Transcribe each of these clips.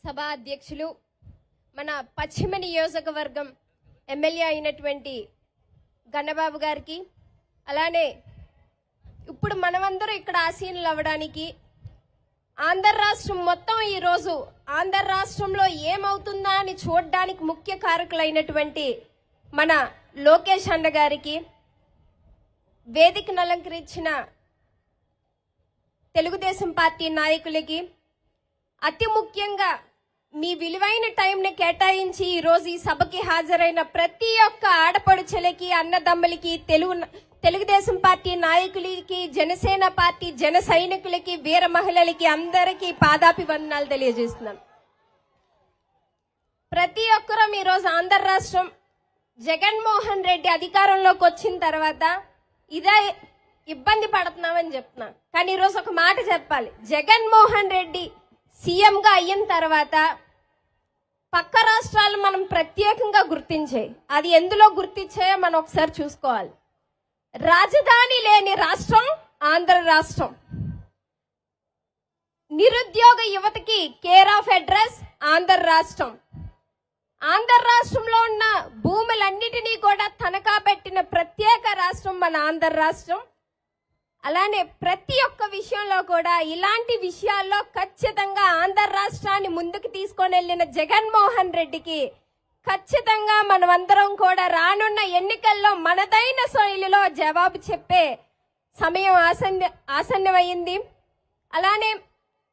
సభా అధ్యక్షులు మన పశ్చిమ నియోజకవర్గం ఎమ్మెల్యే అయినటువంటి గన్నబాబు గారికి, అలానే ఇప్పుడు మనమందరం ఇక్కడ ఆసీనులు అవ్వడానికి ఆంధ్ర రాష్ట్రం మొత్తం ఈరోజు ఆంధ్ర రాష్ట్రంలో ఏమవుతుందా అని చూడడానికి ముఖ్య కారకులైనటువంటి మన లోకేష్ అన్న గారికి, వేదికను అలంకరించిన తెలుగుదేశం పార్టీ నాయకులకి, అతి ముఖ్యంగా మీ విలువైన టైంని కేటాయించి ఈరోజు ఈ సభకి హాజరైన ప్రతి ఒక్క ఆడపడుచులకి, అన్నదమ్ములకి, తెలుగుదేశం పార్టీ నాయకులకి, జనసేన పార్టీ జన సైనికులకి, వీర మహిళలకి అందరికీ పాదాభివందనాలు తెలియజేస్తున్నాను. ప్రతి ఒక్కరూ ఈరోజు ఆంధ్ర రాష్ట్రం జగన్మోహన్ రెడ్డి అధికారంలోకి వచ్చిన తర్వాత ఇదే ఇబ్బంది పడుతున్నామని చెప్తున్నా. కానీ ఈరోజు ఒక మాట చెప్పాలి, జగన్మోహన్ రెడ్డి సీఎంగా అయిన తర్వాత పక్క రాష్ట్రాలు మనం ప్రత్యేకంగా గుర్తించాయి. అది ఎందులో గుర్తించాయో మనం ఒకసారి చూసుకోవాలి. రాజధాని లేని రాష్ట్రం ఆంధ్ర రాష్ట్రం. నిరుద్యోగ యువతకి కేర్ ఆఫ్ అడ్రస్ ఆంధ్ర రాష్ట్రం. ఆంధ్ర రాష్ట్రంలో ఉన్న భూములన్నిటినీ కూడా తనఖా పెట్టిన ప్రత్యేక రాష్ట్రం మన ఆంధ్ర రాష్ట్రం. అలానే ప్రతి ఒక్క విషయంలో కూడా ఇలాంటి విషయాల్లో ఖచ్చితంగా ఆంధ్ర రాష్ట్రాన్ని ముందుకు తీసుకొని వెళ్ళిన జగన్మోహన్ రెడ్డికి ఖచ్చితంగా మనమందరం కూడా రానున్న ఎన్నికల్లో మనదైన శైలిలో జవాబు చెప్పే సమయం ఆసన్నమైంది. అలానే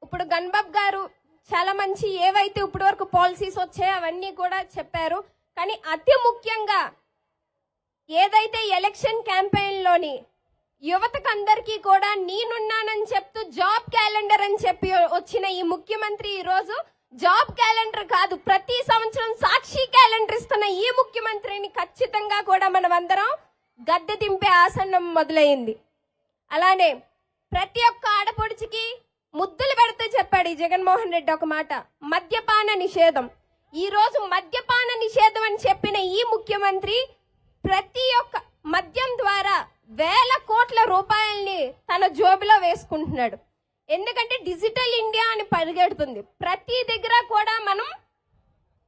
ఇప్పుడు గన్బాబ్ గారు చాలా మంచి ఏవైతే ఇప్పటి వరకు పాలసీస్ వచ్చాయో అవన్నీ కూడా చెప్పారు. కానీ అతి ముఖ్యంగా ఏదైతే ఎలక్షన్ క్యాంపెయిన్లోని యువతకు అందరికీ కూడా నేనున్నానని చెప్తూ జాబ్ క్యాలెండర్ అని చెప్పి వచ్చిన ఈ ముఖ్యమంత్రి ఈరోజు జాబ్ క్యాలెండర్ కాదు, ప్రతి సంవత్సరం సాక్షి క్యాలెండర్ ఇస్తున్న ఈ ముఖ్యమంత్రిని ఖచ్చితంగా కూడా మనం అందరం గద్దె దింపే ఆసనం మొదలైంది. అలానే ప్రతి ఒక్క ఆడపడుచుకి ముద్దులు పెడితే చెప్పాడు ఈ జగన్మోహన్ రెడ్డి ఒక మాట, మద్యపాన నిషేధం. ఈ రోజు మద్యపాన నిషేధం అని చెప్పిన ఈ ముఖ్యమంత్రి ప్రతి ఒక్క మద్యం ద్వారా వేల కోట్ల రూపాయల్ని తన జోబులో వేసుకుంటున్నాడు. ఎందుకంటే డిజిటల్ ఇండియా అని పరిగెడుతుంది. ప్రతి దగ్గర కూడా మనం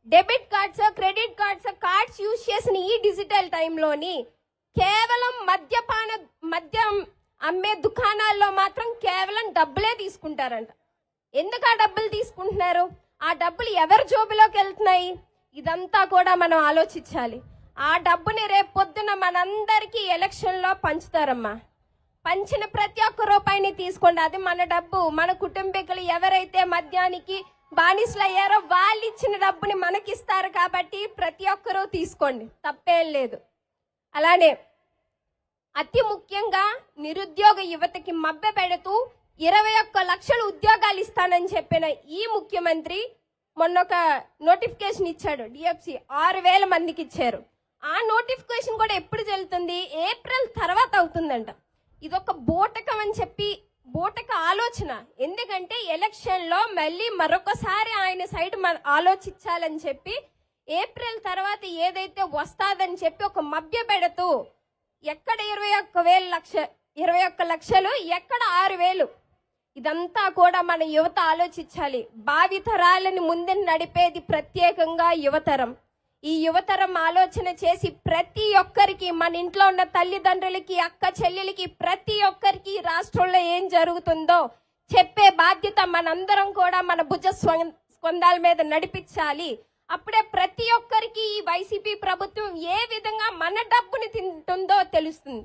debit cards, credit cards use చేసిన ఈ డిజిటల్ టైంలోని కేవలం మద్యం అమ్మే దుకాణాల్లో మాత్రం కేవలం డబ్బులే తీసుకుంటారంట. ఎందుకు ఆ డబ్బులు తీసుకుంటున్నారు? ఆ డబ్బులు ఎవరి జోబులోకి వెళ్తున్నాయి? ఇదంతా కూడా మనం ఆలోచించాలి. ఆ డబ్బుని రేపు పొద్దున మనందరికీ ఎలక్షన్లో పంచుతారమ్మా. పంచిన ప్రతి ఒక్క రూపాయిని తీసుకోండి, అది మన డబ్బు. మన కుటుంబీకులు ఎవరైతే మద్యానికి బానిసలు అయ్యారో వాళ్ళు ఇచ్చిన డబ్బుని మనకిస్తారు కాబట్టి ప్రతి ఒక్కరూ తీసుకోండి, తప్పేం లేదు. అలానే అతి ముఖ్యంగా నిరుద్యోగ యువతకి మభ్య పెడుతూ 21 లక్షల ఉద్యోగాలు ఇస్తానని చెప్పిన ఈ ముఖ్యమంత్రి మొన్న ఒక నోటిఫికేషన్ ఇచ్చాడు. డిఎఫ్సి 6,000 మందికి ఇచ్చారు. ఆ నోటిఫికేషన్ కూడా ఎప్పుడు చెల్లుతుంది? ఏప్రిల్ తర్వాత అవుతుందంట. ఇదొక బూటకం అని చెప్పి బూటక ఆలోచన. ఎందుకంటే ఎలక్షన్లో మళ్ళీ మరొకసారి ఆయన సైడ్ ఆలోచించాలని చెప్పి ఏప్రిల్ తర్వాత ఏదైతే వస్తాదని చెప్పి ఒక మభ్య పెడుతూ ఎక్కడ 21 లక్షలు, ఎక్కడ 6,000. ఇదంతా కూడా మన యువత ఆలోచించాలి. భావితరాలను ముందు నడిపేది ప్రత్యేకంగా యువతరం. ఈ యువతరం ఆలోచన చేసి ప్రతి ఒక్కరికి, మన ఇంట్లో ఉన్న తల్లిదండ్రులకి, అక్క చెల్లెలకి, ప్రతి ఒక్కరికి రాష్ట్రంలో ఏం జరుగుతుందో చెప్పే బాధ్యత మనందరం కూడా మన భుజ స్కంధాల మీద నడిపించాలి. అప్పుడే ప్రతి ఒక్కరికి ఈ వైసీపీ ప్రభుత్వం ఏ విధంగా మన డబ్బుని తింటుందో తెలుస్తుంది.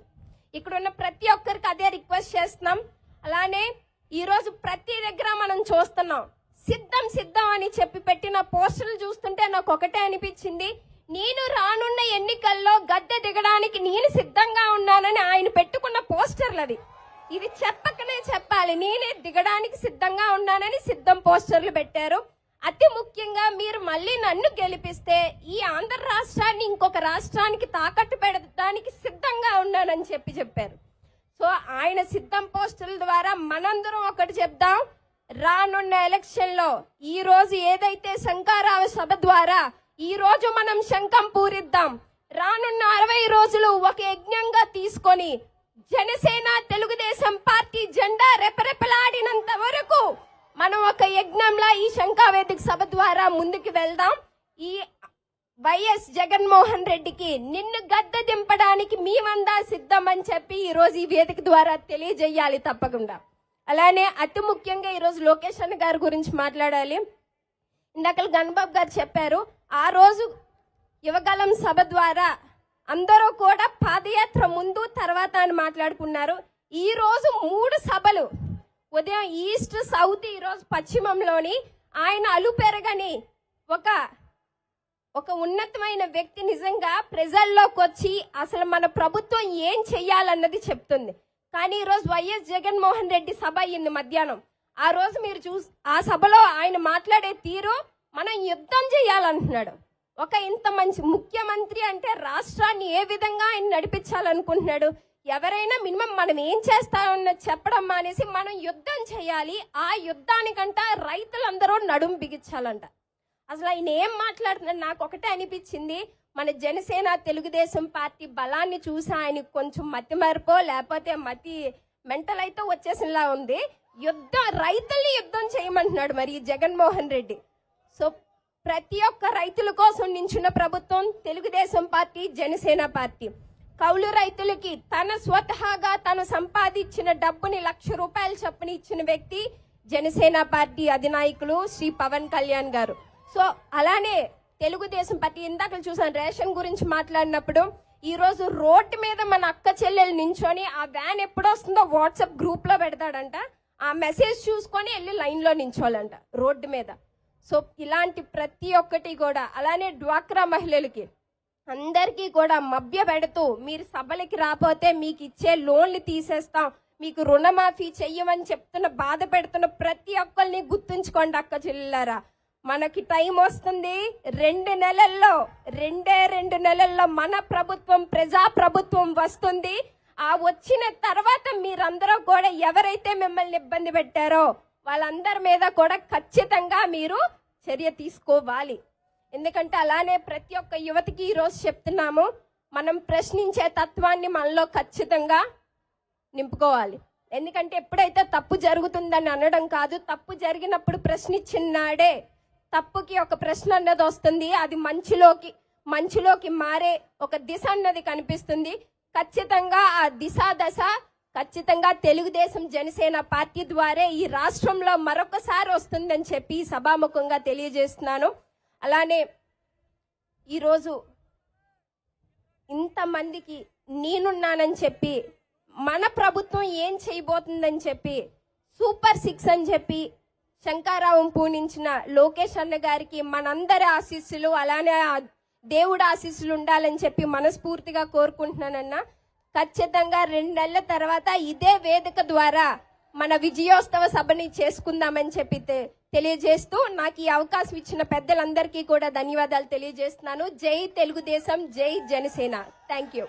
ఇక్కడ ఉన్న ప్రతి ఒక్కరికి అదే రిక్వెస్ట్ చేస్తున్నాం. అలానే ఈరోజు ప్రతి దగ్గర మనం చూస్తున్నాం, సిద్ధం అని చెప్పి పెట్టిన పోస్టర్లు చూస్తుంటే నాకు ఒకటే అనిపించింది, నేను రానున్న ఎన్నికల్లో గద్దె దిగడానికి నేను సిద్ధంగా ఉన్నానని ఆయన పెట్టుకున్న పోస్టర్లు అది. ఇది చెప్పకనే చెప్పాలి, నేనే దిగడానికి సిద్ధంగా ఉన్నానని సిద్ధం పోస్టర్లు పెట్టారు. అతి ముఖ్యంగా మీరు మళ్ళీ నన్ను గెలిపిస్తే ఈ ఆంధ్ర రాష్ట్రాన్ని ఇంకొక రాష్ట్రానికి తాకట్టు పెట్టడానికి సిద్ధంగా ఉన్నానని చెప్పారు. సో ఆయన సిద్ధం పోస్టర్ల ద్వారా మనందరం ఒకటి చెప్దాం, రానున్న ఎలక్షన్లో ఈ రోజు ఏదైతే శంకరావ సభ ద్వారా ఈ రోజు మనం శంఖం పూరిద్దాం. రానున్న 60 రోజులు ఒక యజ్ఞంగా తీసుకొని జనసేన తెలుగుదేశం పార్టీ జెండా రెపరెపలాడినంత వరకు మనం ఒక యజ్ఞంలా ఈ శంఖావేదిక సభ ద్వారా ముందుకు వెళ్దాం. ఈ వైఎస్ జగన్మోహన్ రెడ్డికి నిన్ను గద్దె దింపడానికి మేమందా సిద్ధం అని చెప్పి ఈ రోజు ఈ వేదిక ద్వారా తెలియజేయాలి తప్పకుండా. అలానే అతి ముఖ్యంగా ఈరోజు లోకేష్ అన్న గారి గురించి మాట్లాడాలి. ఇందాక గణబాబు గారు చెప్పారు, ఆ రోజు యువగలం సభ ద్వారా అందరూ కూడా పాదయాత్ర ముందు తర్వాత అని మాట్లాడుకున్నారు. ఈ రోజు 3 సభలు, ఉదయం ఈస్ట్, సౌత్, ఈరోజు పశ్చిమంలోని ఆయన అలుపెరగని ఒక ఉన్నతమైన వ్యక్తి నిజంగా ప్రజల్లోకి వచ్చి అసలు మన ప్రభుత్వం ఏం చెయ్యాలన్నది చెప్తుంది. కానీ ఈరోజు వైఎస్ జగన్మోహన్ రెడ్డి సభ అయ్యింది మధ్యాహ్నం. ఆ రోజు మీరు ఆ సభలో ఆయన మాట్లాడే తీరు మనం యుద్ధం చేయాలంటున్నాడు. ఒక ఇంత మంచి ముఖ్యమంత్రి అంటే రాష్ట్రాన్ని ఏ విధంగా ఆయన నడిపించాలనుకుంటున్నాడు. ఎవరైనా మినిమం మనం ఏం చేస్తామన్నది చెప్పడం మానేసి మనం యుద్ధం చేయాలి. ఆ యుద్ధానికంట రైతులందరూ నడుం బిగించాలంట. అసలు ఆయన ఏం మాట్లాడుతున్నాడు నాకు ఒకటే అనిపించింది, మన జనసేన తెలుగుదేశం పార్టీ బలాన్ని చూసి ఆయనకు కొంచెం మతి మరపో లేకపోతే మెంటల్ అయితే వచ్చేసినలా ఉంది. రైతుల్ని యుద్ధం చేయమంటున్నాడు మరి ఈ జగన్మోహన్ రెడ్డి. సో ప్రతి ఒక్క రైతుల కోసం నించున్న ప్రభుత్వం తెలుగుదేశం పార్టీ, జనసేన పార్టీ. కౌలు రైతులకి తన స్వతహాగా తను సంపాదించిన డబ్బుని 1,00,000 రూపాయలు చొప్పున ఇచ్చిన వ్యక్తి జనసేన పార్టీ అధినాయకులు శ్రీ పవన్ కళ్యాణ్ గారు. సో అలానే తెలుగుదేశం పార్టీ ఇందాక చూసాను రేషన్ గురించి మాట్లాడినప్పుడు, ఈ రోజు రోడ్డు మీద మన అక్క చెల్లెలు నించొని ఆ వ్యాన్ ఎప్పుడు వస్తుందో వాట్సాప్ గ్రూప్ లో పెడతాడంట. ఆ మెసేజ్ చూసుకొని వెళ్ళి లైన్ లో నించోవాలంట రోడ్డు మీద. సో ఇలాంటి ప్రతి ఒక్కటి కూడా, అలానే డ్వాక్రా మహిళలకి అందరికీ కూడా మభ్య పెడుతూ మీరు సభలకి రాపోతే మీకు ఇచ్చే లోన్లు తీసేస్తాం, మీకు రుణమాఫీ చెయ్యమని చెప్తున్న బాధ పెడుతున్న ప్రతి ఒక్కరిని గుర్తుంచుకోండి అక్క చెల్లెలారా. మనకి టైం వస్తుంది, 2 నెలల్లో 2 నెలల్లో మన ప్రభుత్వం, ప్రజా ప్రభుత్వం వస్తుంది. ఆ వచ్చిన తర్వాత మీరందరూ కూడా ఎవరైతే మిమ్మల్ని ఇబ్బంది పెట్టారో వాళ్ళందరి మీద కూడా ఖచ్చితంగా మీరు చర్య తీసుకోవాలి. ఎందుకంటే అలానే ప్రతి ఒక్క యువతికి ఈరోజు చెప్తున్నాము, మనం ప్రశ్నించే తత్వాన్ని మనలో ఖచ్చితంగా నింపుకోవాలి. ఎందుకంటే ఎప్పుడైతే తప్పు జరుగుతుందని అనడం కాదు, తప్పు జరిగినప్పుడు ప్రశ్నించినాడే తప్పుకి ఒక ప్రశ్న అన్నది వస్తుంది. అది మంచిలోకి మారే ఒక దిశ అన్నది కనిపిస్తుంది. ఖచ్చితంగా ఆ దశ ఖచ్చితంగా తెలుగుదేశం జనసేన పార్టీ ద్వారా ఈ రాష్ట్రంలో మరొకసారి వస్తుందని చెప్పి సభాముఖంగా తెలియజేస్తున్నాను. అలానే ఈరోజు ఇంతమందికి నేనున్నానని చెప్పి, మన ప్రభుత్వం ఏం చేయబోతుందని చెప్పి, సూపర్ 6 అని చెప్పి శంకారావం పూనించిన లోకేష్ అన్న గారికి మనందరి ఆశీస్సులు, అలానే దేవుడు ఆశీస్సులు ఉండాలని చెప్పి మనస్ఫూర్తిగా కోరుకుంటున్నానన్నా. ఖచ్చితంగా 2 నెలల తర్వాత ఇదే వేదిక ద్వారా మన విజయోత్సవ సభని చేసుకుందామని చెప్పి తెలియజేస్తూ నాకు ఈ అవకాశం ఇచ్చిన పెద్దలందరికీ కూడా ధన్యవాదాలు తెలియజేస్తున్నాను. జై తెలుగుదేశం, జై జనసేన. Thank you.